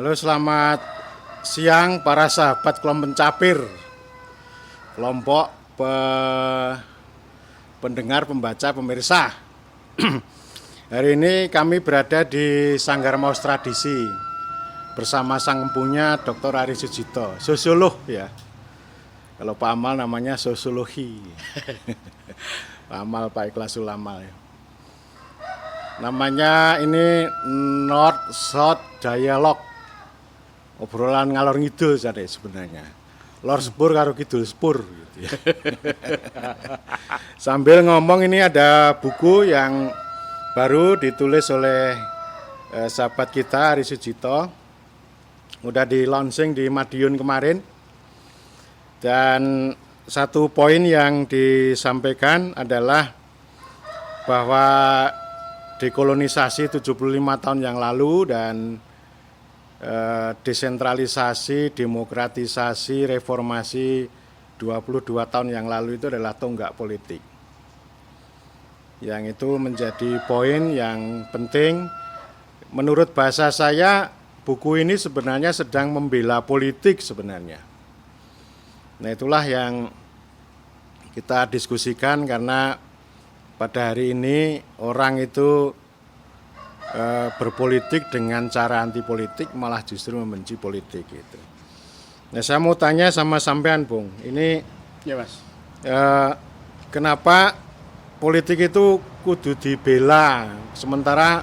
Halo, selamat siang para sahabat kelompok pencapir, kelompok pendengar, pembaca, pemirsa. Hari ini kami berada di Sanggar Maus Tradisi bersama sang empunya Dr. Ari Sujito, sosiolog ya. Kalau Pak Amal namanya sosiologi. Pak Amal, Pak Ikhlasul Amal ya. Namanya ini North South Dialogue. Obrolan ngalor ngidul saja sebenarnya. Lor sepur karo kidul sepur gitu ya. Sambil ngomong, ini ada buku yang baru ditulis oleh sahabat kita Ari Sujito. Udah di launching di Madiun kemarin. Dan satu poin yang disampaikan adalah bahwa dekolonisasi 75 tahun yang lalu dan desentralisasi, demokratisasi, reformasi 22 tahun yang lalu itu adalah tonggak politik. Yang itu menjadi poin yang penting. Menurut bahasa saya, buku ini sebenarnya sedang membela politik sebenarnya. Nah, itulah yang kita diskusikan, karena pada hari ini orang itu berpolitik dengan cara anti politik, malah justru membenci politik gitu. Nah, saya mau tanya sama sampean, Bung. Ini ya, Mas. Kenapa politik itu kudu dibela, sementara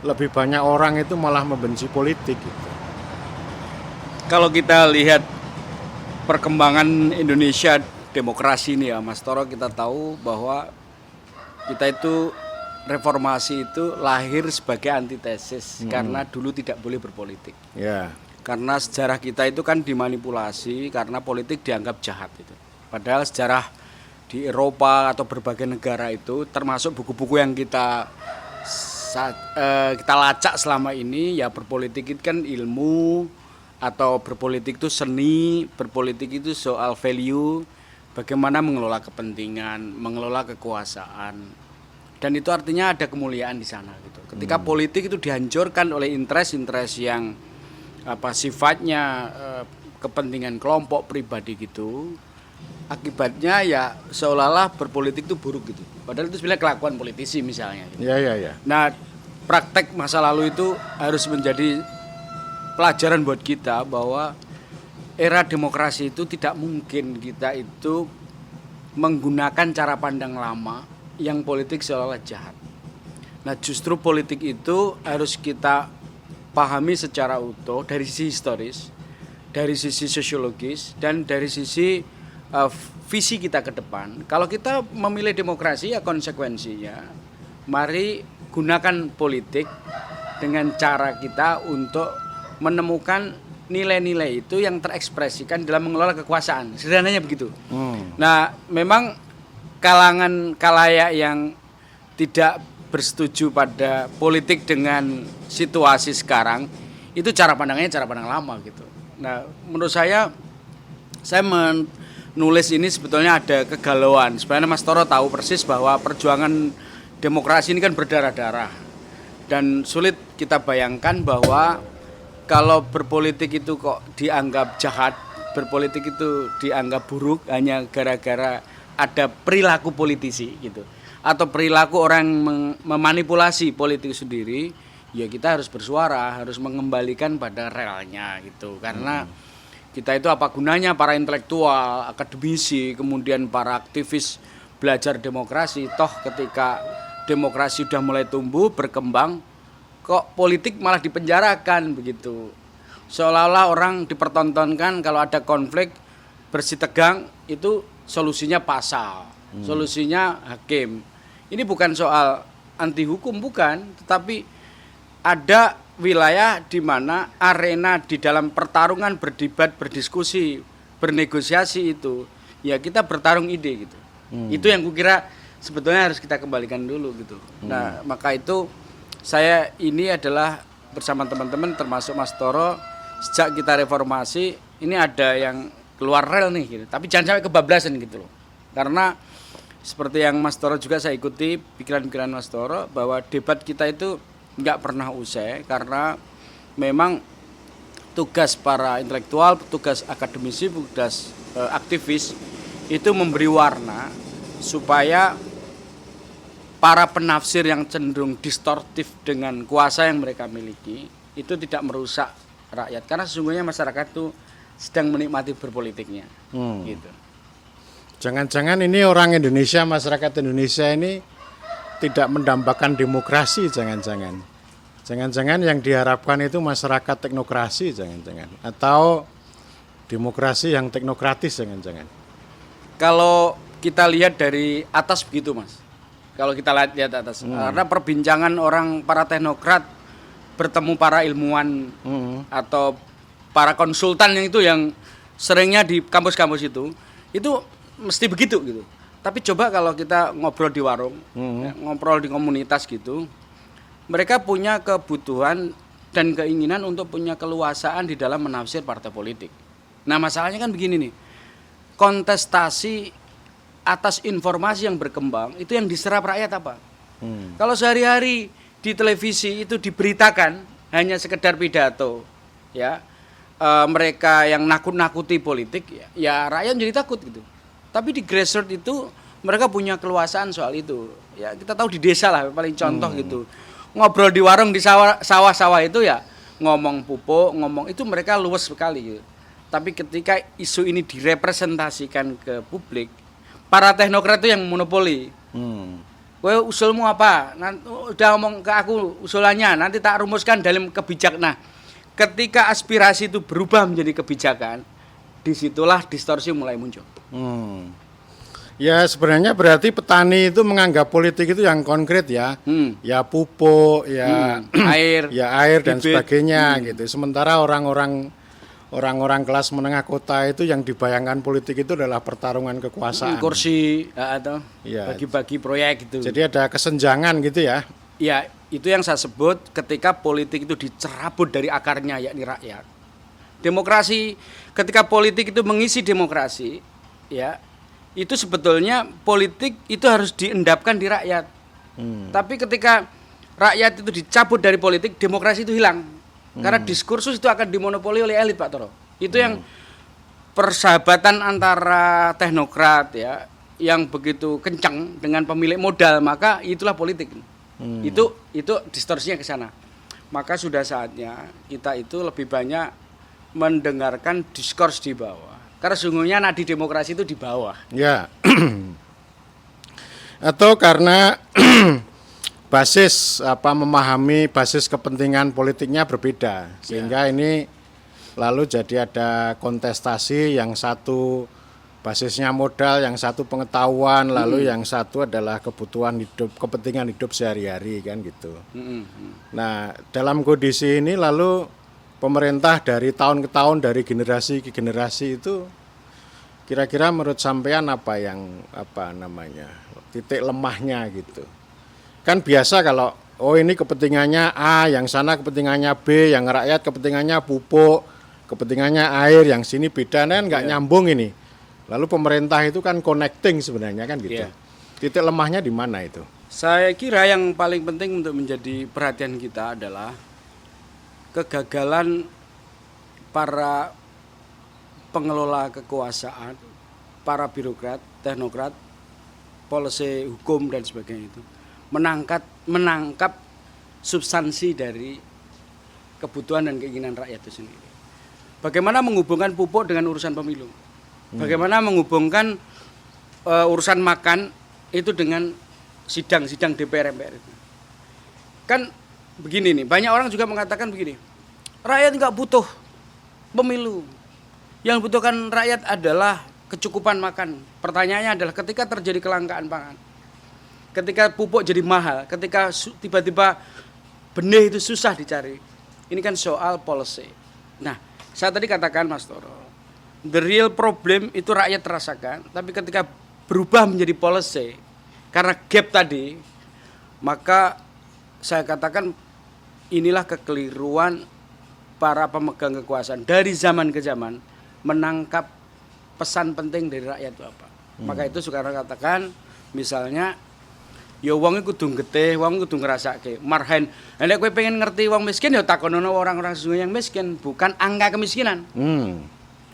lebih banyak orang itu malah membenci politik gitu. Kalau kita lihat perkembangan Indonesia demokrasi ini ya, Mas Toro, kita tahu bahwa kita itu reformasi itu lahir sebagai antitesis karena dulu tidak boleh berpolitik. Ya. Karena sejarah kita itu kan dimanipulasi karena politik dianggap jahat itu. Padahal sejarah di Eropa atau berbagai negara itu, termasuk buku-buku yang kita lacak selama ini, ya berpolitik itu kan ilmu, atau berpolitik itu seni, berpolitik itu soal value, bagaimana mengelola kepentingan, mengelola kekuasaan. Dan itu artinya ada kemuliaan di sana gitu. Ketika politik itu dihancurkan oleh interest yang sifatnya kepentingan kelompok pribadi gitu, akibatnya ya seolah-olah berpolitik itu buruk gitu. Padahal itu sebenarnya kelakuan politisi misalnya gitu. Ya. Nah, praktek masa lalu itu harus menjadi pelajaran buat kita bahwa era demokrasi itu tidak mungkin kita itu menggunakan cara pandang lama yang politik seolah-olah jahat. Nah, justru politik itu harus kita pahami secara utuh dari sisi historis, dari sisi sosiologis, dan dari sisi visi kita ke depan. Kalau kita memilih demokrasi, ya konsekuensinya mari gunakan politik dengan cara kita untuk menemukan nilai-nilai itu yang terekspresikan dalam mengelola kekuasaan. Sederhananya begitu. Nah, memang kalangan kalayak yang tidak bersetuju pada politik dengan situasi sekarang, itu cara pandangnya cara pandang lama gitu. Nah, menurut saya menulis ini sebetulnya ada kegalauan. Sebenarnya Mas Toro tahu persis bahwa perjuangan demokrasi ini kan berdarah-darah. Dan sulit kita bayangkan bahwa kalau berpolitik itu kok dianggap jahat, berpolitik itu dianggap buruk hanya gara-gara ada perilaku politisi gitu, atau perilaku orang memanipulasi politik sendiri, ya kita harus bersuara, harus mengembalikan pada realnya gitu. Karena kita itu apa gunanya para intelektual, akademisi, kemudian para aktivis belajar demokrasi, toh ketika demokrasi sudah mulai tumbuh, berkembang, kok politik malah dipenjarakan begitu. Seolah-olah orang dipertontonkan kalau ada konflik bersitegang itu solusinya pasal, solusinya hakim. Ini bukan soal anti hukum, bukan, tetapi ada wilayah di mana arena di dalam pertarungan, berdebat, berdiskusi, bernegosiasi itu, ya kita bertarung ide gitu. Itu yang kukira sebetulnya harus kita kembalikan dulu gitu. Nah, maka itu saya ini adalah bersama teman-teman termasuk Mas Toro, sejak kita reformasi ini ada yang keluar rel nih gitu. Tapi jangan sampai kebablasan gitu loh. Karena seperti yang Mas Toro juga saya ikuti pikiran-pikiran Mas Toro bahwa debat kita itu nggak pernah usai karena memang tugas para intelektual, tugas akademisi, tugas aktivis itu memberi warna supaya para penafsir yang cenderung distortif dengan kuasa yang mereka miliki itu tidak merusak rakyat, karena sesungguhnya masyarakat itu sedang menikmati berpolitiknya. Gitu. Jangan-jangan ini orang Indonesia, masyarakat Indonesia ini tidak mendambakan demokrasi, jangan-jangan yang diharapkan itu masyarakat teknokrasi, jangan-jangan, atau demokrasi yang teknokratis, jangan-jangan. Kalau kita lihat dari atas begitu, Mas. Kalau kita lihat atas, karena perbincangan orang para teknokrat bertemu para ilmuwan atau para konsultan yang seringnya di kampus-kampus itu mesti begitu gitu. Tapi coba kalau kita ngobrol di warung, ngobrol di komunitas gitu, mereka punya kebutuhan dan keinginan untuk punya keluasaan di dalam menafsir partai politik. Nah, masalahnya kan begini nih, kontestasi atas informasi yang berkembang itu yang diserap rakyat apa? Kalau sehari-hari di televisi itu diberitakan hanya sekedar pidato, ya mereka yang nakut-nakuti politik, ya rakyat jadi takut gitu. Tapi di grassroots itu mereka punya keluasaan soal itu. Ya kita tahu di desa lah paling contoh gitu. Ngobrol di warung di sawah-sawah itu ya ngomong pupuk, ngomong itu mereka luwes sekali gitu. Tapi ketika isu ini direpresentasikan ke publik, para teknokrat itu yang monopoli. Kowe usulmu apa? Nanti udah ngomong ke aku usulannya, nanti tak rumuskan dalam kebijakan. Nah, ketika aspirasi itu berubah menjadi kebijakan, disitulah distorsi mulai muncul. Ya sebenarnya berarti petani itu menganggap politik itu yang konkret ya, ya pupuk, ya air, ya air dan bibit, sebagainya gitu. Sementara orang-orang kelas menengah kota itu yang dibayangkan politik itu adalah pertarungan kekuasaan, kursi atau ya, bagi-bagi proyek gitu. Jadi ada kesenjangan gitu ya. Ya itu yang saya sebut ketika politik itu dicerabut dari akarnya, yakni rakyat. Demokrasi, ketika politik itu mengisi demokrasi, ya itu sebetulnya politik itu harus diendapkan di rakyat. Tapi ketika rakyat itu dicabut dari politik, demokrasi itu hilang. Karena diskursus itu akan dimonopoli oleh elit, Pak Toro. Itu yang persahabatan antara teknokrat ya yang begitu kencang dengan pemilik modal, maka itulah politik. Itu distorsinya ke sana. Maka sudah saatnya kita itu lebih banyak mendengarkan diskurs di bawah. Karena sungguhnya nadi demokrasi itu di bawah. Ya. Atau karena basis memahami basis kepentingan politiknya berbeda, sehingga ini lalu jadi ada kontestasi, yang satu basisnya modal, yang satu pengetahuan, lalu yang satu adalah kebutuhan hidup, kepentingan hidup sehari-hari kan gitu. Nah, dalam kondisi ini lalu pemerintah dari tahun ke tahun, dari generasi ke generasi itu kira-kira menurut sampean apa titik lemahnya gitu. Kan biasa kalau ini kepentingannya A, yang sana kepentingannya B, yang rakyat kepentingannya pupuk, kepentingannya air, yang sini beda, kan nggak nyambung ini. Lalu pemerintah itu kan connecting sebenarnya kan gitu. Titik lemahnya di mana itu? Saya kira yang paling penting untuk menjadi perhatian kita adalah kegagalan para pengelola kekuasaan, para birokrat, teknokrat, policy hukum dan sebagainya itu menangkap substansi dari kebutuhan dan keinginan rakyat itu sendiri. Bagaimana menghubungkan pupuk dengan urusan pemilu? Bagaimana menghubungkan urusan makan itu dengan sidang-sidang DPR MPR itu? Kan begini nih, banyak orang juga mengatakan begini, rakyat nggak butuh pemilu, yang butuhkan rakyat adalah kecukupan makan. Pertanyaannya adalah ketika terjadi kelangkaan pangan, ketika pupuk jadi mahal, ketika tiba-tiba benih itu susah dicari, ini kan soal policy. Nah, saya tadi katakan Mas Toro, the real problem itu rakyat terasakan, tapi ketika berubah menjadi policy karena gap tadi, maka saya katakan inilah kekeliruan para pemegang kekuasaan dari zaman ke zaman menangkap pesan penting dari rakyat itu apa. Maka itu sekarang katakan misalnya ya wong iku kudu getih, wong kudu ngrasake. Marhen, nek kowe pengen ngerti wong miskin ya takonono orang-orang sesungguhnya yang miskin, bukan angka kemiskinan.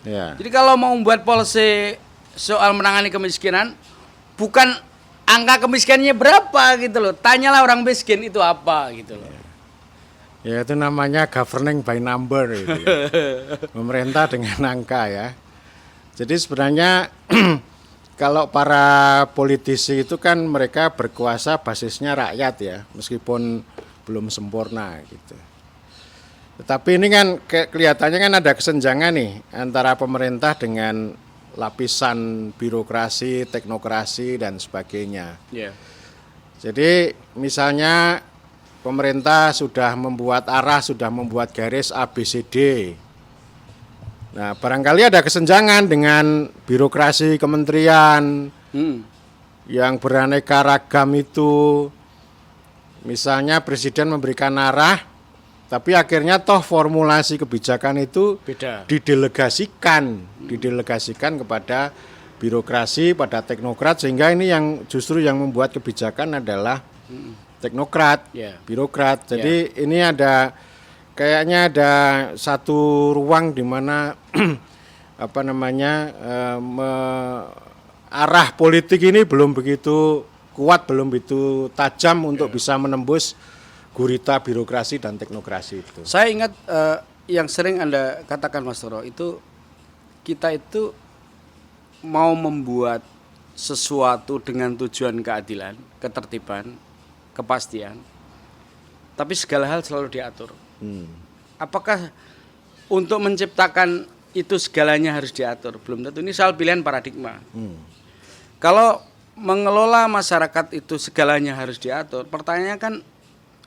Ya. Jadi kalau mau membuat policy soal menangani kemiskinan, bukan angka kemiskinannya berapa gitu loh. Tanyalah orang miskin itu apa gitu loh. Ya itu namanya governing by number gitu ya. Pemerintah dengan angka ya. Jadi sebenarnya kalau para politisi itu kan mereka berkuasa basisnya rakyat ya, meskipun belum sempurna gitu. Tetapi ini kan kelihatannya kan ada kesenjangan nih antara pemerintah dengan lapisan birokrasi, teknokrasi dan sebagainya. Yeah. Jadi misalnya pemerintah sudah membuat arah, sudah membuat garis ABCD. Nah, barangkali ada kesenjangan dengan birokrasi kementerian yang beraneka ragam itu. Misalnya presiden memberikan arah, tapi akhirnya toh formulasi kebijakan itu Beda. didelegasikan kepada birokrasi, pada teknokrat, sehingga ini yang justru yang membuat kebijakan adalah teknokrat, birokrat. Jadi ini kayaknya ada satu ruang di mana arah politik ini belum begitu kuat, belum begitu tajam untuk bisa menembus gurita birokrasi dan teknokrasi itu. Saya ingat yang sering Anda katakan Mas Toro itu, kita itu mau membuat sesuatu dengan tujuan keadilan, ketertiban, kepastian, tapi segala hal selalu diatur. Apakah untuk menciptakan itu segalanya harus diatur? Belum tentu. Ini soal pilihan paradigma. Kalau mengelola masyarakat itu segalanya harus diatur, pertanyaannya kan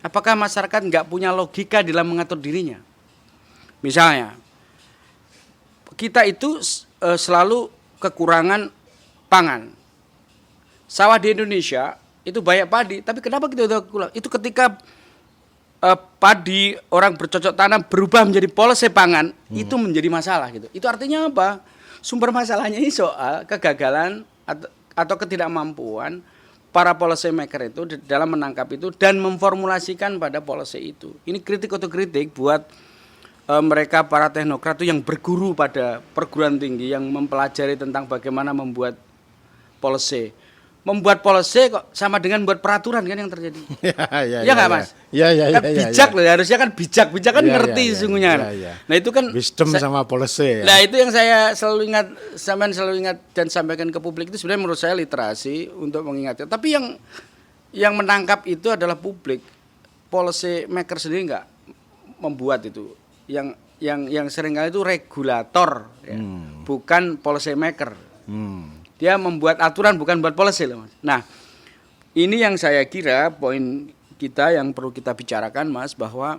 apakah masyarakat nggak punya logika dalam mengatur dirinya? Misalnya, kita itu selalu kekurangan pangan. Sawah di Indonesia itu banyak padi, tapi kenapa kita udah kurang? Itu ketika padi orang bercocok tanam berubah menjadi policy pangan, itu menjadi masalah gitu. Itu artinya apa? Sumber masalahnya ini soal kegagalan atau ketidakmampuan para policy maker itu dalam menangkap itu dan memformulasikan pada policy itu. Ini kritik otokritik buat mereka para teknokrat itu yang berguru pada perguruan tinggi yang mempelajari tentang bagaimana membuat policy. Membuat policy kok sama dengan membuat peraturan kan yang terjadi. Iya nggak Mas? Iya. Kan bijak loh, harusnya kan bijak kan ngerti sesungguhnya. Nah itu kan wisdom sama policy. Nah itu yang saya selalu ingat dan sampaikan ke publik itu sebenarnya menurut saya literasi untuk mengingatkan. Tapi yang menangkap itu adalah publik. Policy maker sendiri nggak membuat itu. Yang seringkali itu regulator, ya, bukan policy maker. Dia membuat aturan bukan buat policy loh Mas. Nah, ini yang saya kira poin kita yang perlu kita bicarakan Mas, bahwa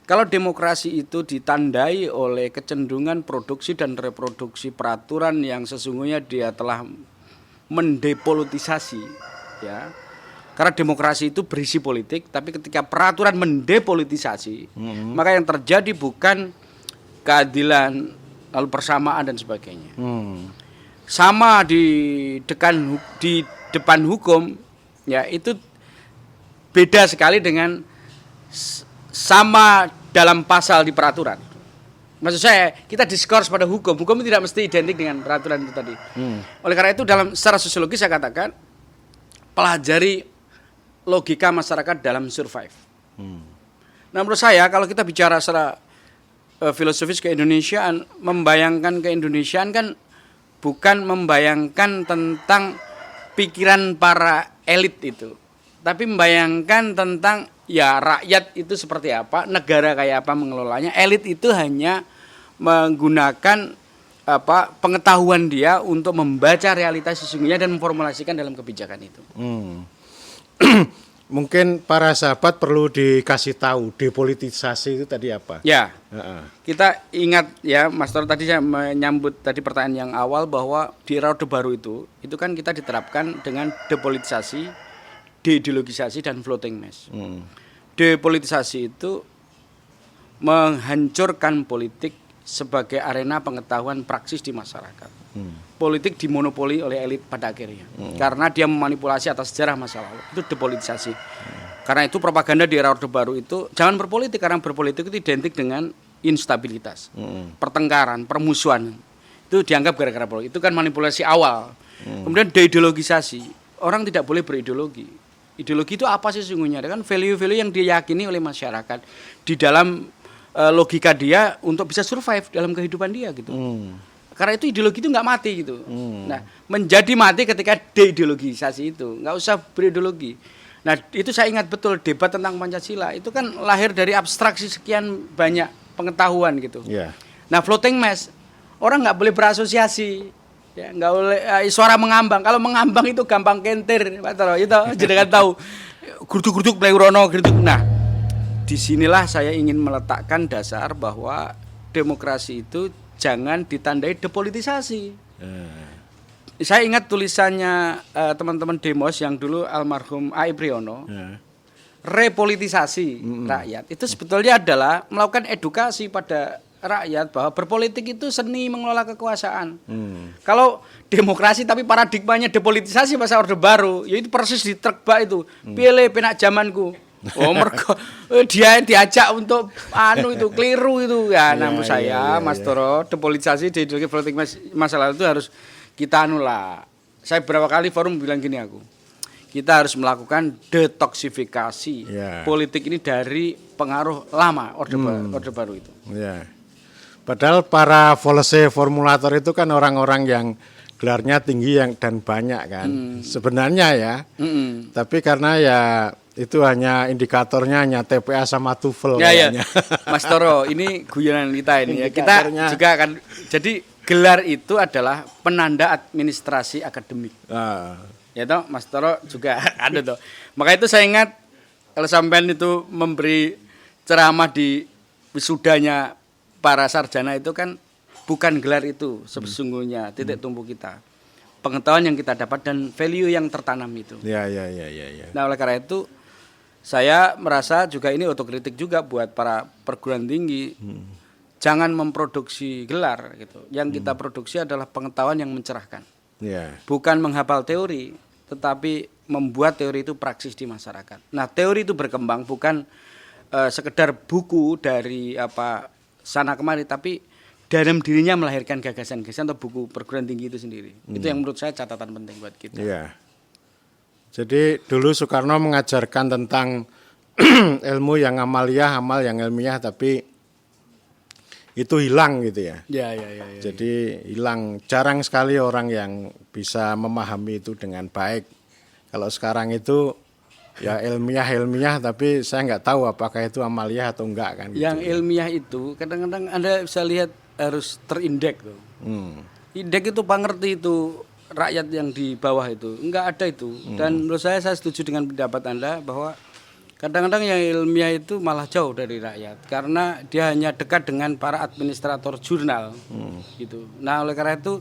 kalau demokrasi itu ditandai oleh kecenderungan produksi dan reproduksi peraturan yang sesungguhnya dia telah mendepolitisasi ya. Karena demokrasi itu berisi politik, tapi ketika peraturan mendepolitisasi, maka yang terjadi bukan keadilan, lalu persamaan dan sebagainya. Sama di depan hukum ya, itu beda sekali dengan sama dalam pasal di peraturan. Maksud saya kita diskurs pada hukum itu tidak mesti identik dengan peraturan itu tadi. Oleh karena itu secara sosiologis saya katakan pelajari logika masyarakat dalam survive. Nah menurut saya kalau kita bicara secara filosofis keindonesiaan, membayangkan keindonesiaan kan bukan membayangkan tentang pikiran para elit itu, tapi membayangkan tentang ya rakyat itu seperti apa, negara kayak apa mengelolanya. Elit itu hanya menggunakan pengetahuan dia untuk membaca realitas sesungguhnya dan memformulasikan dalam kebijakan itu. Mungkin para sahabat perlu dikasih tahu depolitisasi itu tadi apa? Ya, kita ingat ya Mas Tor, tadi saya menyambut tadi pertanyaan yang awal bahwa di era Orde Baru itu kan kita diterapkan dengan depolitisasi, deideologisasi dan floating mass. Depolitisasi itu menghancurkan politik sebagai arena pengetahuan praksis di masyarakat. Politik dimonopoli oleh elit pada akhirnya. Karena dia memanipulasi atas sejarah masa lalu. Itu depolitisasi. Karena itu propaganda di era Orde Baru itu jangan berpolitik, karena berpolitik itu identik dengan instabilitas, pertengkaran, permusuhan. Itu dianggap gara-gara politik. Itu kan manipulasi awal. Kemudian deideologisasi. Orang tidak boleh berideologi. Ideologi itu apa sih sesungguhnya? Kan value-value yang diyakini oleh masyarakat di dalam logika dia untuk bisa survive dalam kehidupan dia gitu. Karena itu ideologi itu nggak mati gitu. Nah, menjadi mati ketika deideologisasi itu, nggak usah berideologi. Nah, itu saya ingat betul debat tentang Pancasila itu kan lahir dari abstraksi sekian banyak pengetahuan gitu. Yeah. Nah, floating mass, orang nggak boleh berasosiasi, ya nggak boleh suara mengambang. Kalau mengambang itu gampang kentir, Pak Toro. Itu jenengan tahu. Gurduk-gurduk pleurono gurduk. Nah, disinilah saya ingin meletakkan dasar bahwa demokrasi itu jangan ditandai depolitisasi. Saya ingat tulisannya teman-teman Demos yang dulu almarhum A.I. Priyono, repolitisasi rakyat. Itu sebetulnya adalah melakukan edukasi pada rakyat bahwa berpolitik itu seni mengelola kekuasaan. Kalau demokrasi tapi paradigmanya depolitisasi masa Orde Baru, ya itu persis ditergbak itu. Pilih penak zamanku. Oh mergo dia diajak untuk itu keliru itu ya. Namun saya Mas Toro, depolitisasi di politik masalah itu harus kita lah. Saya berapa kali forum bilang gini aku. Kita harus melakukan detoksifikasi politik ini dari pengaruh lama Orde Baru itu. Ya. Padahal para policy formulator itu kan orang-orang yang gelarnya tinggi dan banyak kan. Sebenarnya ya. Tapi karena ya itu hanya indikatornya hanya TPA sama TOEFL kayaknya. Mas Toro, ini guyonan kita ini ya. Kita juga akan jadi gelar itu adalah penanda administrasi akademik. Ya toh, Mas Toro juga ada toh. Maka itu saya ingat kalau sampean itu memberi ceramah di wisudanya para sarjana itu kan bukan gelar itu sesungguhnya titik tumpu kita. Pengetahuan yang kita dapat dan value yang tertanam itu. Ya. Nah, oleh karena itu saya merasa juga ini otokritik juga buat para perguruan tinggi. Jangan memproduksi gelar gitu. Yang kita produksi adalah pengetahuan yang mencerahkan. Bukan menghafal teori, tetapi membuat teori itu praksis di masyarakat. Nah, teori itu berkembang bukan sekedar buku dari sana kemari, tapi dalam dirinya melahirkan gagasan-gagasan atau buku perguruan tinggi itu sendiri. Itu yang menurut saya catatan penting buat kita. Jadi dulu Soekarno mengajarkan tentang ilmu yang amaliyah, amal yang ilmiah, tapi itu hilang gitu ya. Jadi hilang, jarang sekali orang yang bisa memahami itu dengan baik. Kalau sekarang itu ya ilmiah tapi saya nggak tahu apakah itu amaliyah atau enggak kan. Yang ilmiah itu kadang-kadang Anda bisa lihat harus terindeks tuh. Indeks itu pengerti itu rakyat yang di bawah itu enggak ada itu. Dan menurut saya setuju dengan pendapat Anda bahwa kadang-kadang yang ilmiah itu malah jauh dari rakyat karena dia hanya dekat dengan para administrator jurnal gitu. Nah, oleh karena itu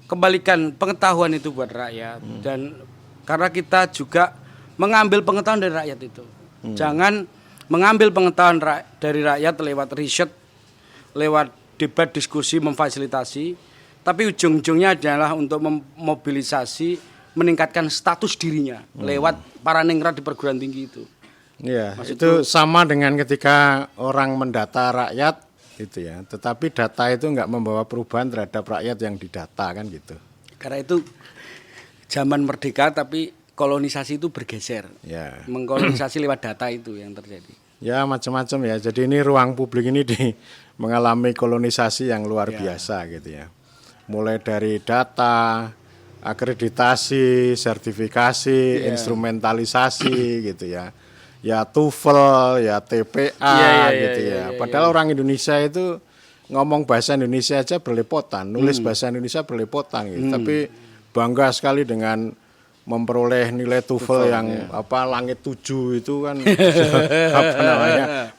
kembalikan pengetahuan itu buat rakyat dan karena kita juga mengambil pengetahuan dari rakyat itu. Jangan mengambil pengetahuan dari rakyat lewat riset, lewat debat, diskusi, memfasilitasi, tapi ujung-ujungnya adalah untuk memobilisasi, meningkatkan status dirinya lewat para ningrat di perguruan tinggi itu. Iya, itu sama dengan ketika orang mendata rakyat itu ya, tetapi data itu enggak membawa perubahan terhadap rakyat yang didata kan gitu. Karena itu zaman merdeka tapi kolonisasi itu bergeser. Mengkolonisasi lewat data itu yang terjadi. Ya macam-macam ya. Jadi ini ruang publik ini mengalami kolonisasi yang luar biasa gitu ya. Mulai dari data, akreditasi, sertifikasi, instrumentalisasi gitu ya. Ya TOEFL, ya TPA gitu ya. Padahal orang Indonesia itu ngomong bahasa Indonesia aja berlepotan, nulis bahasa Indonesia berlepotan gitu. Tapi bangga sekali dengan memperoleh nilai TOEFL yang langit 7 itu kan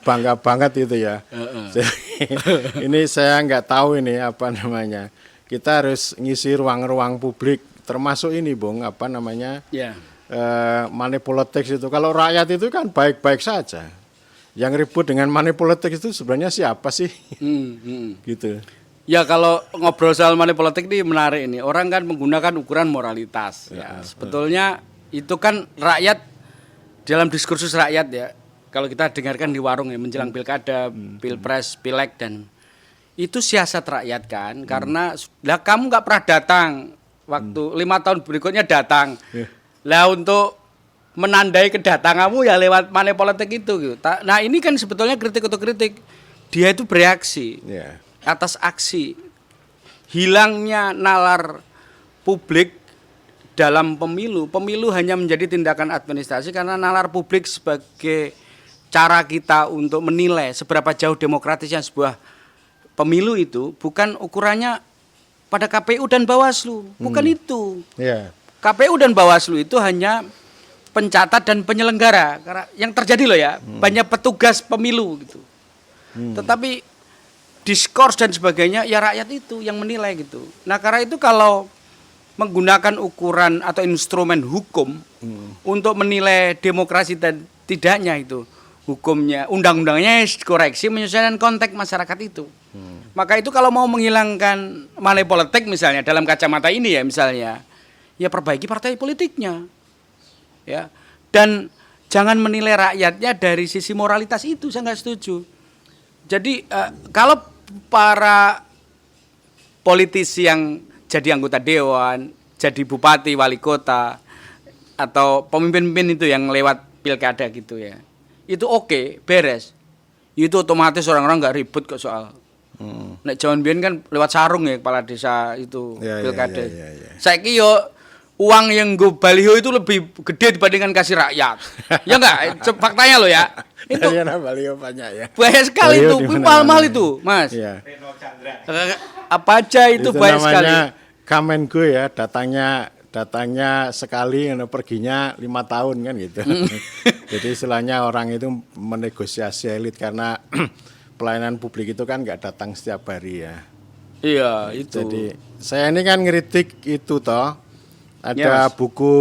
bangga banget itu ya. Ini saya nggak tahu ini kita harus ngisi ruang-ruang publik termasuk ini Bung money politics itu. Kalau rakyat itu kan baik-baik saja yang ribut dengan money politics itu sebenarnya siapa sih? Gitu. Ya kalau ngobrol soal money politik ini menarik ini. Orang kan menggunakan ukuran moralitas. Ya, sebetulnya itu kan rakyat dalam diskursus rakyat ya. Kalau kita dengarkan di warung ya menjelang pilkada, pilpres, pileg dan itu siasat rakyat kan. Karena lah kamu nggak pernah datang waktu 5 tahun berikutnya datang. Lah untuk menandai kedatanganmu ya lewat money politik itu gitu. Nah ini kan sebetulnya kritik untuk kritik. Dia itu bereaksi. Atas aksi hilangnya nalar publik dalam pemilu hanya menjadi tindakan administrasi karena nalar publik sebagai cara kita untuk menilai seberapa jauh demokratisnya sebuah pemilu itu bukan ukurannya pada KPU dan Bawaslu, bukan itu. KPU dan Bawaslu itu hanya pencatat dan penyelenggara karena yang terjadi loh ya, banyak petugas pemilu gitu. Tetapi diskurs dan sebagainya ya rakyat itu yang menilai gitu. Nah karena itu kalau menggunakan ukuran atau instrumen hukum untuk menilai demokrasi dan tidaknya itu hukumnya, undang-undangnya koreksi menyesuaikan konteks masyarakat itu. Maka itu kalau mau menghilangkan money politik misalnya dalam kacamata ini ya misalnya, ya perbaiki partai politiknya, ya dan jangan menilai rakyatnya dari sisi moralitas itu saya nggak setuju. Jadi kalau para politisi yang jadi anggota dewan, jadi bupati, wali kota, atau pemimpin-pemimpin itu yang lewat pilkada gitu ya, itu oke, beres. Itu otomatis orang-orang nggak ribut kok soal. Nek jaman biyen kan lewat sarung ya kepala desa itu pilkada. Saiki yo uang yang gue baliho itu lebih gede dibandingkan kasih rakyat. Ya enggak, faktanya loh ya. Itu baliho banyak ya. Banyak sekali itu, mahal-mahal itu, Mas. Apa aja itu banyak sekali. Namanya Kamengo ya, datangnya sekali, perginya 5 tahun kan gitu. Jadi istilahnya orang itu menegosiasi elit karena pelayanan publik itu kan nggak datang setiap hari ya. Iya itu. Jadi saya ini kan ngeritik itu toh. Ada buku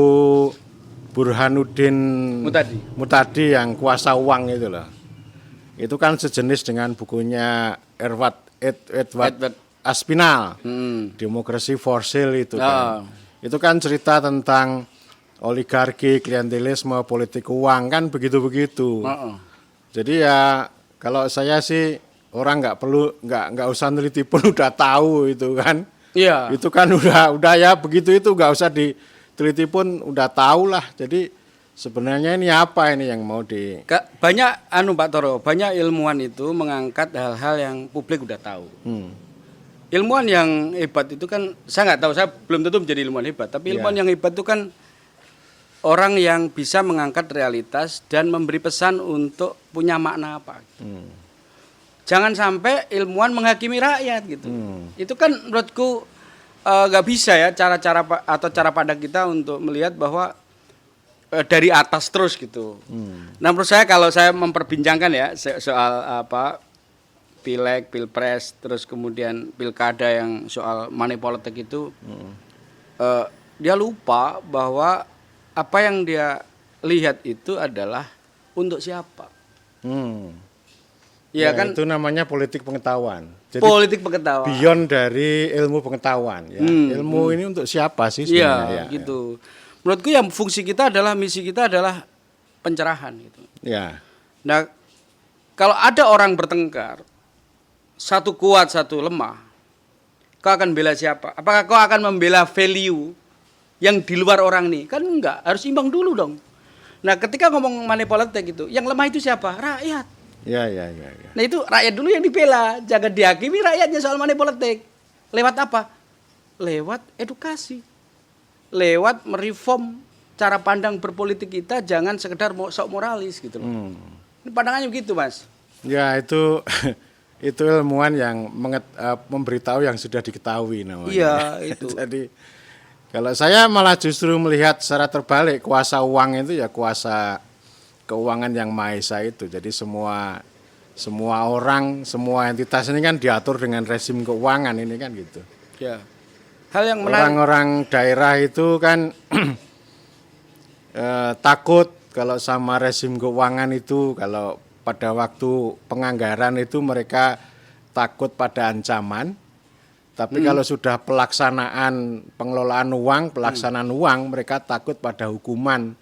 Burhanuddin Mutadi yang kuasa uang itu loh. Itu kan sejenis dengan bukunya Edward Aspinall, Demokrasi for Sale itu kan. Itu kan cerita tentang oligarki, klientelisme, politik uang kan begitu-begitu. Jadi ya kalau saya sih orang nggak usah neliti pun udah tahu itu kan. Iya. Itu kan udah ya begitu itu nggak usah diteliti pun udah tahu lah. Jadi sebenarnya ini apa ini yang mau banyak Pak Toro, banyak ilmuwan itu mengangkat hal-hal yang publik udah tahu. Ilmuwan yang hebat itu kan saya nggak tahu, saya belum tentu menjadi ilmuwan hebat, tapi ilmuwan yang hebat itu kan orang yang bisa mengangkat realitas dan memberi pesan untuk punya makna apa. Jangan sampai ilmuwan menghakimi rakyat gitu. Itu kan menurutku nggak bisa ya cara pandang kita untuk melihat bahwa dari atas terus gitu. Nah menurut saya kalau saya memperbincangkan ya soal pileg, pilpres, terus kemudian pilkada yang soal money politik itu, dia lupa bahwa apa yang dia lihat itu adalah untuk siapa. Ya kan itu namanya politik pengetahuan. Jadi politik pengetahuan. Beyond dari ilmu pengetahuan. Ya. Ilmu ini untuk siapa sih sebenarnya? Iya, gitu. Menurutku yang fungsi kita adalah misi kita adalah pencerahan gitu. Ya. Nah, kalau ada orang bertengkar, satu kuat, satu lemah, kau akan bela siapa? Apakah kau akan membela value yang di luar orang nih? Kan enggak, harus imbang dulu dong. Nah, ketika ngomong money politik gitu, yang lemah itu siapa? Rakyat. Ya. Nah, itu rakyat dulu yang dibela, jangan dihakimi rakyatnya soal money politik. Lewat apa? Lewat edukasi. Lewat mereform cara pandang berpolitik kita, jangan sekedar sok moralis gitu loh. Ini pandangannya begitu, Mas. Ya, itu ilmuwan yang memberitahu yang sudah diketahui namanya. Iya, itu. Jadi kalau saya malah justru melihat secara terbalik, kuasa uang itu ya kuasa keuangan yang Maha Esa itu. Jadi semua orang, semua entitas ini kan diatur dengan rezim keuangan ini kan gitu. Ya. Hal yang menarik. Orang-orang daerah itu kan takut kalau sama rezim keuangan itu, kalau pada waktu penganggaran itu mereka takut pada ancaman, tapi kalau sudah pelaksanaan pengelolaan uang, pelaksanaan uang, mereka takut pada hukuman.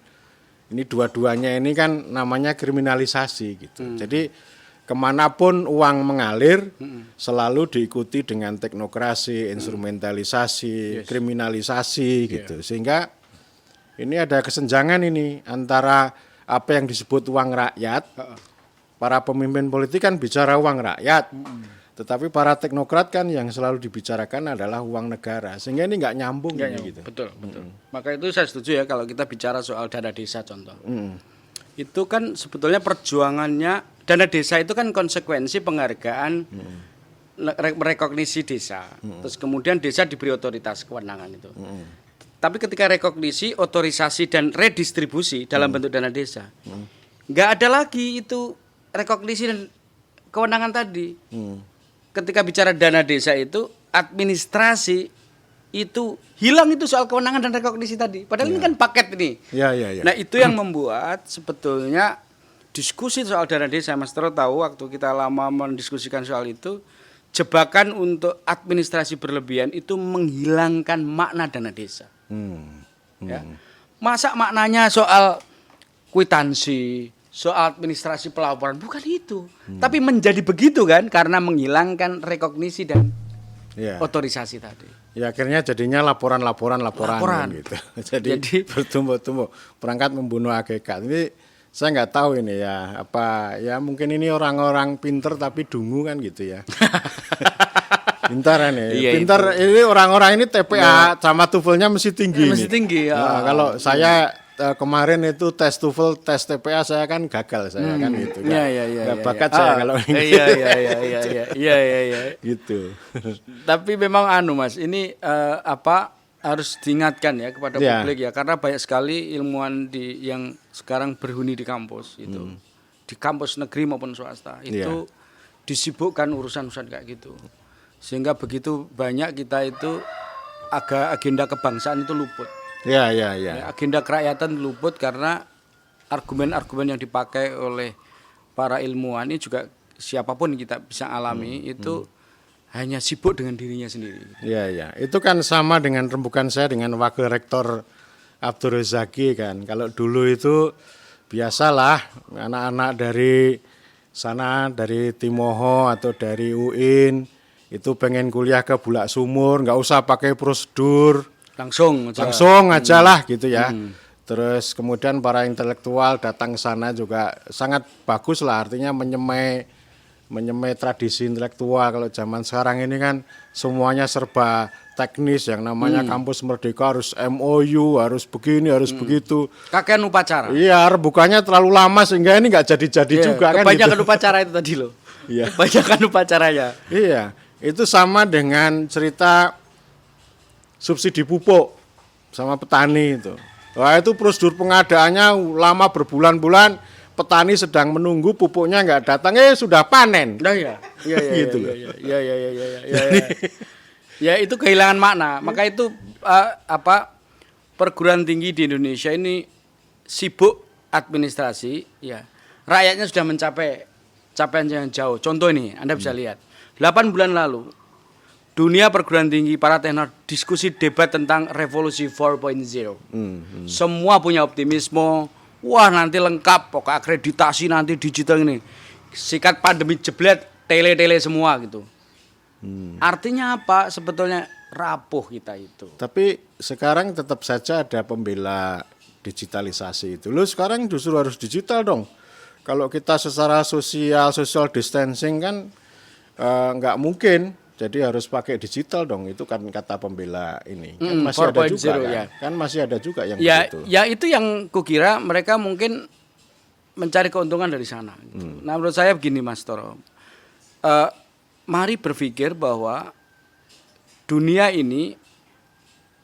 Ini dua-duanya ini kan namanya kriminalisasi gitu. Jadi kemanapun uang mengalir selalu diikuti dengan teknokrasi, instrumentalisasi, kriminalisasi gitu. Sehingga ini ada kesenjangan ini antara apa yang disebut uang rakyat. Para pemimpin politik kan bicara uang rakyat. Tetapi para teknokrat kan yang selalu dibicarakan adalah uang negara, sehingga ini nggak nyambung gitu. Betul. Maka itu saya setuju ya kalau kita bicara soal dana desa contoh. Itu kan sebetulnya perjuangannya dana desa itu kan konsekuensi penghargaan rekognisi desa. Terus kemudian desa diberi otoritas kewenangan itu. Tapi ketika rekognisi, otorisasi dan redistribusi dalam bentuk dana desa, nggak ada lagi itu rekognisi dan kewenangan tadi. Ketika bicara dana desa itu administrasi itu hilang itu soal kewenangan dan rekognisi tadi. Padahal ini kan paket ini. Nah itu yang membuat sebetulnya diskusi soal dana desa, Mas Toro tahu waktu kita lama mendiskusikan soal itu, jebakan untuk administrasi berlebihan itu menghilangkan makna dana desa. Ya. Masa maknanya soal kwitansi, soal administrasi pelaporan, bukan itu. Tapi menjadi begitu kan karena menghilangkan rekognisi dan otorisasi tadi. Ya akhirnya jadinya laporan gitu. Jadi bertumbuk-tumbuk perangkat membunuh hakikat. Ini saya nggak tahu ini ya apa ya, mungkin ini orang-orang pinter tapi dungu kan gitu ya. Pintar ini. Pintar itu. Ini orang-orang ini TPA sama TOEFL-nya mesti tinggi. Mesti tinggi ya. Nah, kalau saya kemarin itu tes TOEFL, tes TPA saya kan gagal saya kan gitu kan. Nggak bakat saya kalau ini. Iya. Gitu. Tapi memang Mas, ini harus diingatkan ya kepada publik ya, karena banyak sekali ilmuwan yang sekarang berhuni di kampus itu. Di kampus negeri maupun swasta itu disibukkan urusan-urusan kayak gitu. Sehingga begitu banyak kita itu agenda kebangsaan itu luput. Ya, agenda kerakyatan luput karena argumen-argumen yang dipakai oleh para ilmuwan ini juga siapapun kita bisa alami itu hanya sibuk dengan dirinya sendiri. Ya, itu kan sama dengan rembukan saya dengan Wakil Rektor Abdul Rezaki kan. Kalau dulu itu biasalah anak-anak dari sana, dari Timoho atau dari UIN itu pengen kuliah ke Bulak Sumur, nggak usah pakai prosedur. Langsung aja lah gitu ya. Terus kemudian para intelektual datang ke sana juga sangat bagus lah, artinya menyemai tradisi intelektual. Kalau zaman sekarang ini kan semuanya serba teknis, yang namanya kampus merdeka harus MOU, harus begini, harus begitu. Kakean upacara. Iya, bukannya terlalu lama sehingga ini nggak jadi-jadi juga kan. Kebanyakan gitu. upacara itu tadi loh. Iya. Kebanyakan upacaranya. Iya, itu sama dengan cerita subsidi pupuk sama petani itu. Wah itu prosedur pengadaannya lama berbulan-bulan, petani sedang menunggu pupuknya nggak datang, sudah panen. Nah iya. Gitu loh. Ya itu kehilangan makna. Maka itu perguruan tinggi di Indonesia ini sibuk administrasi, ya. Rakyatnya sudah mencapai capaian yang jauh. Contoh ini, Anda bisa lihat. 8 bulan lalu dunia perguruan tinggi para teknokrat diskusi debat tentang revolusi 4.0. Semua punya optimisme. Wah nanti lengkap, pokok akreditasi nanti digital ini. Sikat pandemi jeblet, tele-tele semua gitu. Artinya apa? Sebetulnya rapuh kita itu. Tapi sekarang tetap saja ada pembela digitalisasi itu. Loh sekarang justru harus digital dong. Kalau kita secara social distancing kan nggak mungkin. Jadi harus pakai digital dong, itu kan kata pembela ini. Kan masih ada juga kan? Ya. Kan masih ada juga yang begitu. Ya itu yang kukira mereka mungkin mencari keuntungan dari sana. Gitu. Nah menurut saya begini Mas Toro, mari berpikir bahwa dunia ini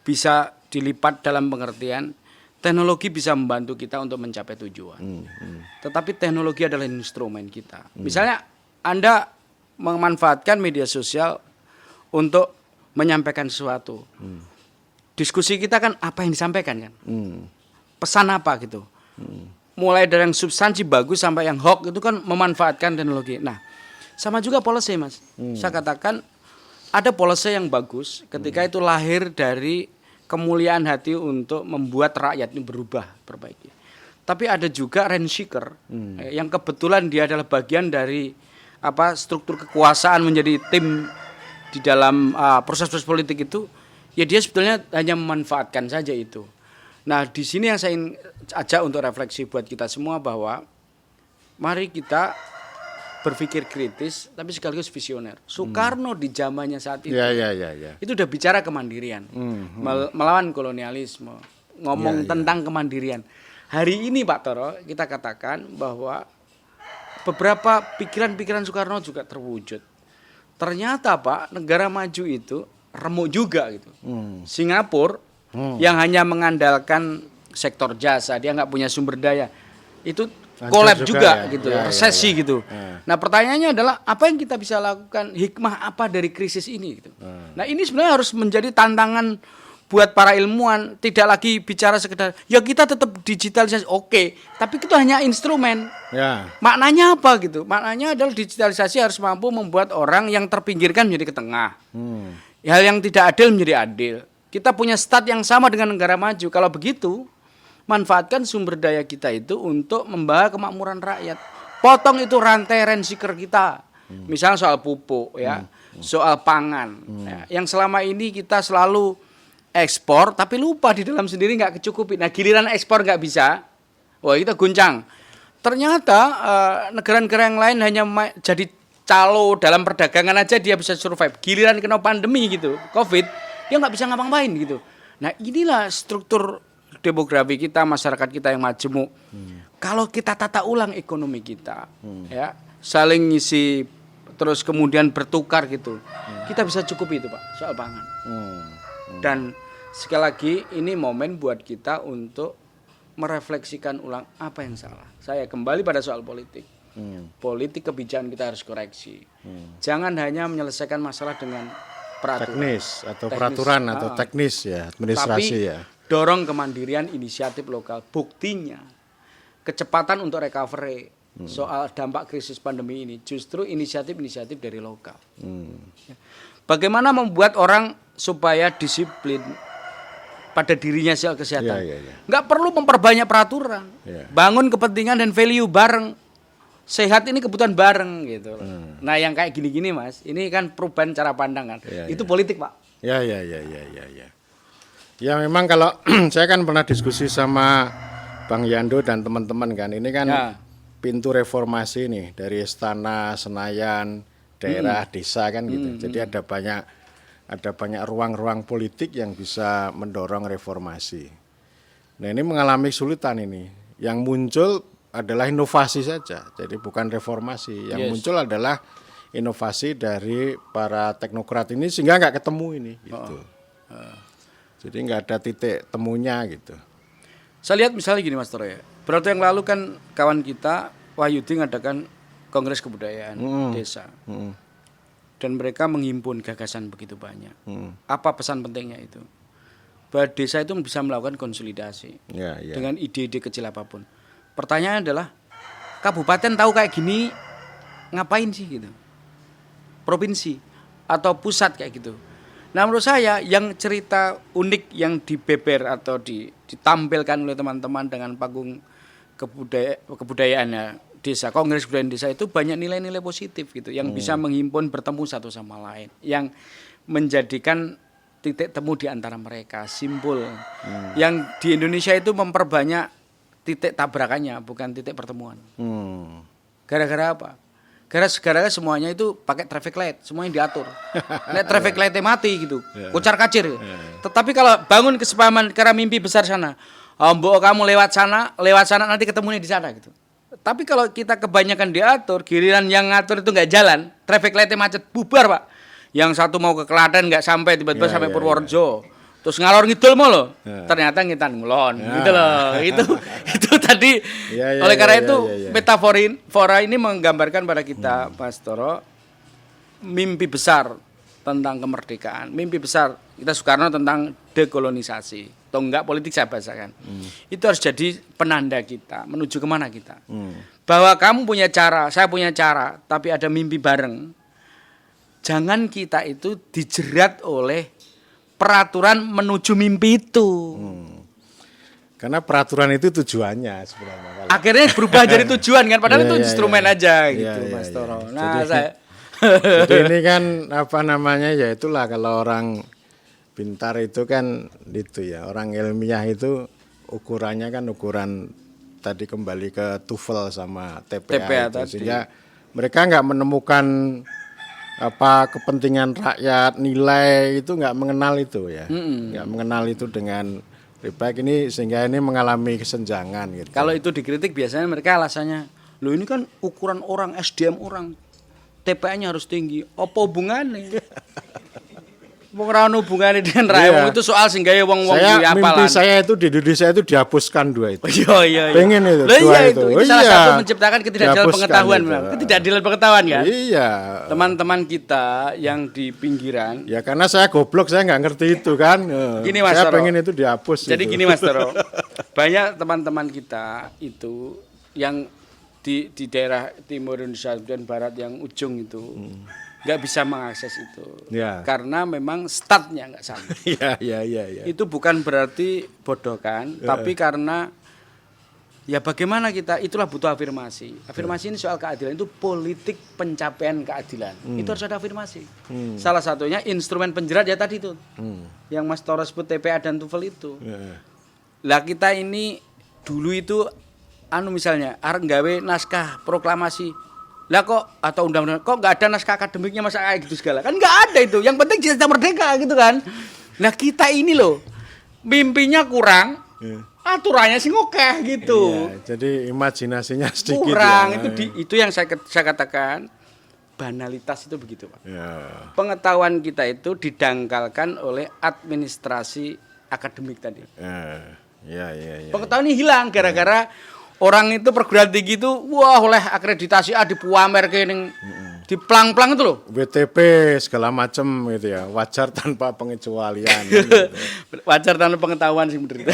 bisa dilipat dalam pengertian teknologi bisa membantu kita untuk mencapai tujuan. Tetapi teknologi adalah instrumen kita. Misalnya Anda memanfaatkan media sosial untuk menyampaikan sesuatu. Diskusi kita kan apa yang disampaikan kan? Pesan apa gitu? mulai dari yang substansi bagus sampai yang hoax itu kan memanfaatkan teknologi. Nah, sama juga policy, Mas. Saya katakan ada policy yang bagus ketika itu lahir dari kemuliaan hati untuk membuat rakyat ini berubah, perbaiki. Tapi ada juga rent seeker yang kebetulan dia adalah bagian dari struktur kekuasaan menjadi tim di dalam proses-proses politik itu, ya dia sebetulnya hanya memanfaatkan saja itu. Nah, di sini yang saya ingin ajak untuk refleksi buat kita semua bahwa mari kita berpikir kritis tapi sekaligus visioner. Soekarno di zamannya saat itu itu udah bicara kemandirian, melawan kolonialisme, ngomong tentang kemandirian. Hari ini Pak Toro kita katakan bahwa beberapa pikiran-pikiran Soekarno juga terwujud. Ternyata Pak, negara maju itu remuk juga gitu. Singapura yang hanya mengandalkan sektor jasa, dia nggak punya sumber daya, itu kolab juga gitu, resesi gitu. Nah, pertanyaannya adalah apa yang kita bisa lakukan, hikmah apa dari krisis ini gitu. Nah, ini sebenarnya harus menjadi tantangan buat para ilmuwan, tidak lagi bicara sekedar ya kita tetap digitalisasi, oke, tapi itu hanya instrumen. Maknanya apa gitu? Maknanya adalah digitalisasi harus mampu membuat orang yang terpinggirkan menjadi ke tengah. Hal yang tidak adil menjadi adil. Kita punya stat yang sama dengan negara maju. Kalau begitu, manfaatkan sumber daya kita itu untuk membawa kemakmuran rakyat. Potong itu rantai rent seeker kita. Misalnya soal pupuk ya, soal pangan. Ya, yang selama ini kita selalu ekspor tapi lupa di dalam sendiri nggak kecukupi. Nah, giliran ekspor nggak bisa, wah kita guncang. Ternyata negara-negara yang lain hanya jadi calo dalam perdagangan aja dia bisa survive. Giliran kena pandemi gitu, COVID, dia nggak bisa ngapa-ngapain gitu. Nah, inilah struktur demografi kita, masyarakat kita yang majemuk. Kalau kita tata ulang ekonomi kita, ya saling ngisi, terus kemudian bertukar gitu, kita bisa cukupi itu Pak soal pangan. Dan sekali lagi ini momen buat kita untuk merefleksikan ulang apa yang salah. Saya kembali pada soal politik. Politik kebijakan kita harus koreksi. Jangan hanya menyelesaikan masalah dengan teknis atau peraturan atau teknis ya, administrasi tapi ya. Dorong kemandirian inisiatif lokal. Buktinya kecepatan untuk recovery soal dampak krisis pandemi ini justru inisiatif-inisiatif dari lokal. Bagaimana membuat orang supaya disiplin pada dirinya soal kesehatan. Nggak perlu memperbanyak peraturan. Bangun kepentingan dan value bareng. Sehat ini kebutuhan bareng gitu. Nah, yang kayak gini-gini Mas, ini kan perubahan cara pandang kan. Itu politik Pak. Ya. Ya memang kalau saya kan pernah diskusi sama Bang Yando dan teman-teman kan. Ini kan pintu reformasi nih dari istana, Senayan, daerah, desa kan gitu. Jadi ada banyak ruang-ruang politik yang bisa mendorong reformasi. Nah, ini mengalami kesulitan ini. Yang muncul adalah inovasi saja, jadi bukan reformasi. Yang muncul adalah inovasi dari para teknokrat ini sehingga nggak ketemu ini, gitu. Jadi nggak ada titik temunya gitu. Saya lihat misalnya gini Mas Toro ya. Berarti yang lalu kan kawan kita Wahyudi ngadakan Kongres Kebudayaan Desa, dan mereka menghimpun gagasan begitu banyak. Apa pesan pentingnya itu? Bahwa desa itu bisa melakukan konsolidasi dengan ide-ide kecil apapun. Pertanyaannya adalah, kabupaten tahu kayak gini ngapain sih gitu? Provinsi atau pusat kayak gitu. Nah, menurut saya yang cerita unik yang dibeber atau ditampilkan oleh teman-teman dengan panggung kebudayaannya desa, Kongres Kebudayaan Desa itu banyak nilai-nilai positif gitu yang bisa menghimpun bertemu satu sama lain, yang menjadikan titik temu di antara mereka, simbol. Yang di Indonesia itu memperbanyak titik tabrakannya, bukan titik pertemuan. Gara-gara apa? Gara-gara semuanya itu pakai traffic light, semuanya diatur. Nek traffic light mati gitu, kocar kacir. Tetapi kalau bangun kesepahaman karena mimpi besar sana, mbok kamu lewat sana nanti ketemunya di sana gitu. Tapi kalau kita kebanyakan diatur, giliran yang ngatur itu nggak jalan, traffic light macet, bubar Pak. Yang satu mau ke Klaten nggak sampai, tiba-tiba sampai Purworejo. Terus ngalor ngidul mau loh, ternyata ngitan ngulon, gitu loh. Itu tadi. Oleh karena itu metafora ini menggambarkan pada kita, Mas Toro, mimpi besar tentang kemerdekaan, mimpi besar kita Soekarno tentang dekolonisasi. Atau enggak politik saya bahasakan. Itu harus jadi penanda kita menuju kemana kita. Bahwa kamu punya cara, saya punya cara, tapi ada mimpi bareng. Jangan kita itu dijerat oleh peraturan menuju mimpi itu. Karena peraturan itu tujuannya sebenarnya. Akhirnya berubah jadi tujuan kan, padahal itu instrumen aja Iya, gitu, iya, Mas iya. Toro. Nah, saya Jadi ini kan apa namanya ya itulah kalau orang pintar itu kan itu ya, orang ilmiah itu ukurannya kan ukuran tadi kembali ke TOEFL sama TPA itu. tadi. Sehingga mereka nggak menemukan apa kepentingan rakyat, nilai itu nggak mengenal itu ya, nggak mengenal itu dengan baik ini sehingga ini mengalami kesenjangan gitu. Kalau itu dikritik biasanya mereka alasannya, "Loh ini kan ukuran orang, SDM orang. TPA-nya harus tinggi." Apa hubungannya? Wong ora ono hubungane dengan rakyat. Itu soal sing gawe wong-wong kuwi Saya apalan. mimpi saya itu di Indonesia itu dihapuskan dua itu. Iya. Pengen itu, Lah dua iya itu. itu salah Iya. satu menciptakan ketidakadilan Dihapuskan pengetahuan, itu. memang. Ketidakadilan pengetahuan kan? Iya. Teman-teman kita yang di pinggiran. Ya karena saya goblok, saya nggak ngerti itu kan. Gini, Mas saya Toro. pengen itu dihapus. Jadi itu. gini Mas Toro, banyak teman-teman kita itu yang di daerah timur Indonesia dan barat yang ujung itu nggak bisa mengakses itu, Ya. karena memang startnya nggak sama. Iya. Itu bukan berarti bodoh kan, tapi karena ya bagaimana kita, itulah butuh afirmasi. Afirmasi ini soal keadilan, itu politik pencapaian keadilan. Itu harus ada afirmasi. Salah satunya instrumen penjerat ya tadi itu, yang Mas Toro sebut TPA dan TOEFL itu. Lah kita ini dulu itu misalnya arep gawe naskah proklamasi. Lah kok atau undang-undang kok nggak ada naskah akademiknya masa kayak gitu segala. Kan nggak ada itu. Yang penting cita-cita merdeka gitu kan. Nah, kita ini loh mimpinya kurang, aturannya sih ngokeh gitu. Iya, jadi imajinasinya sedikit Kurang ya. itu yang saya katakan banalitas itu begitu, Pak. Ya. Pengetahuan kita itu didangkalkan oleh administrasi akademik tadi. Iya. Pengetahuan ini hilang gara-gara orang itu perguruan tinggi itu wah oleh akreditasi A dipuamer ning diplang-plang itu loh. WTP segala macam gitu ya. Wajar tanpa pengecualian. Kan, gitu. Wajar tanpa pengetahuan sih bener.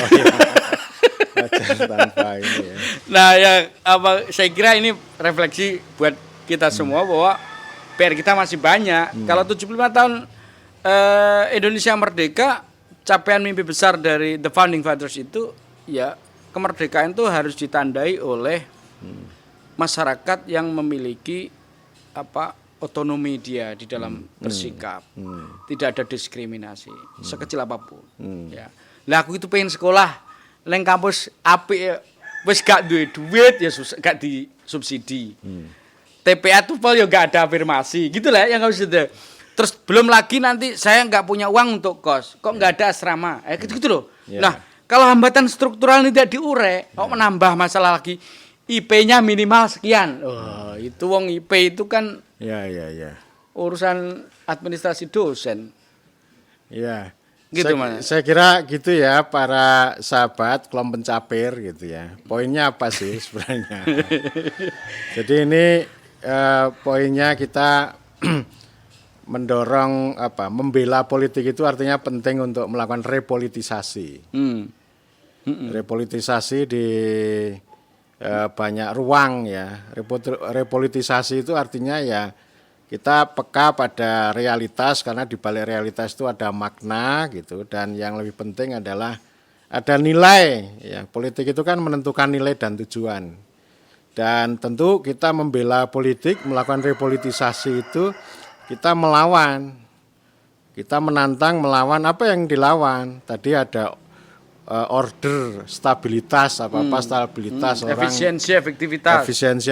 Wajar tanpa ini ya. Nah, ya saya kira ini refleksi buat kita semua bahwa PR kita masih banyak. Kalau 75 tahun Indonesia merdeka, capaian mimpi besar dari the founding fathers itu ya kemerdekaan itu harus ditandai oleh masyarakat yang memiliki otonomi dia di dalam bersikap, tidak ada diskriminasi sekecil apapun. Ya, lah aku itu pengen sekolah, neng kampus apik, wis gak duwe duit ya gak disubsidi. TPA TOEFL ya gak ada afirmasi, gitulah yang harus ada. Terus belum lagi nanti saya nggak punya uang untuk kos, kok nggak ada asrama, gitu loh. Yeah. Nah, kalau hambatan struktural ini tidak diurek, kok menambah masalah lagi. IP-nya minimal sekian. Oh, itu wong IP itu kan Ya. urusan administrasi dosen. Ya. Gitu, Mas. Saya kira gitu ya para sahabat kelompok pencapir gitu ya. Poinnya apa sih sebenarnya? Jadi ini poinnya kita mendorong membela politik itu artinya penting untuk melakukan repolitisasi. Repolitisasi di banyak ruang ya. Repolitisasi itu artinya ya kita peka pada realitas karena di balik realitas itu ada makna gitu, dan yang lebih penting adalah ada nilai ya. Politik itu kan menentukan nilai dan tujuan. Dan tentu kita membela politik, melakukan repolitisasi itu kita melawan. Kita menantang melawan apa yang dilawan. Tadi ada order, stabilitas, stabilitas orang, efisiensi,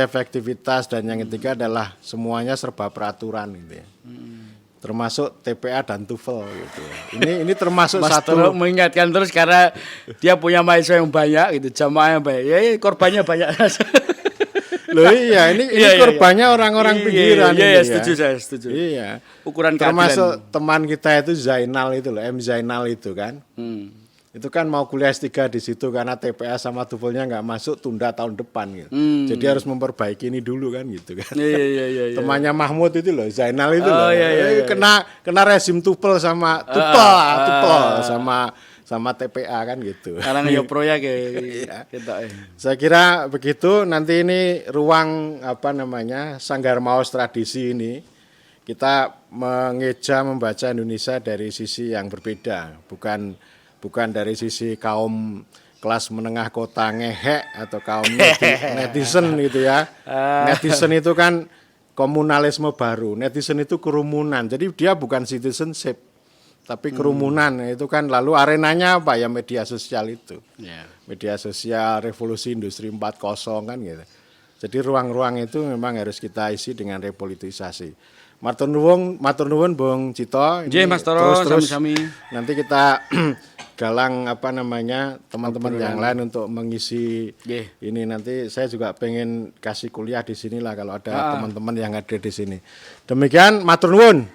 efektivitas, dan yang ketiga adalah semuanya serba peraturan gitu ya. Termasuk TPA dan TOEFL gitu. Ini termasuk Mas satu. Toro mengingatkan terus karena dia punya mahasiswa yang banyak gitu, jamaah yang banyak. Ya korbannya banyak. Loh iya, ini korbannya orang-orang pinggiran ini ya. Saya setuju. Iya. Ukuran termasuk keadilan. teman kita itu Zainal itu loh, M Zainal itu kan. itu kan mau kuliah S3 di situ karena TPA sama TOEFL-nya nggak masuk, tunda tahun depan gitu. Jadi harus memperbaiki ini dulu kan gitu kan. Iya. Temannya Mahmud itu loh, Zainal itu Oh, loh. iya. Kena rezim TOEFL sama TOEFL sama TPA kan gitu. Karena ngeyo proyek ya. Iya. Ketok ya. Saya kira begitu. Nanti ini ruang Sanggar Maos Tradisi ini kita mengeja membaca Indonesia dari sisi yang berbeda, bukan dari sisi kaum kelas menengah kota ngehek atau kaum netizen gitu ya. Netizen itu kan komunalisme baru. Netizen itu kerumunan. Jadi dia bukan citizenship, tapi kerumunan. Itu kan lalu arenanya apa ya, media sosial itu. Media sosial, revolusi industri 4.0 kan gitu. Jadi ruang-ruang itu memang harus kita isi dengan repolitisasi. Matur nuwun Bung Cito. Nggih Mas Toro, sami-sami. Nanti kita galang teman-teman yang lain untuk mengisi ini. Nanti saya juga pengen kasih kuliah di sini lah kalau ada teman-teman yang hadir di sini. Demikian matur nuwun.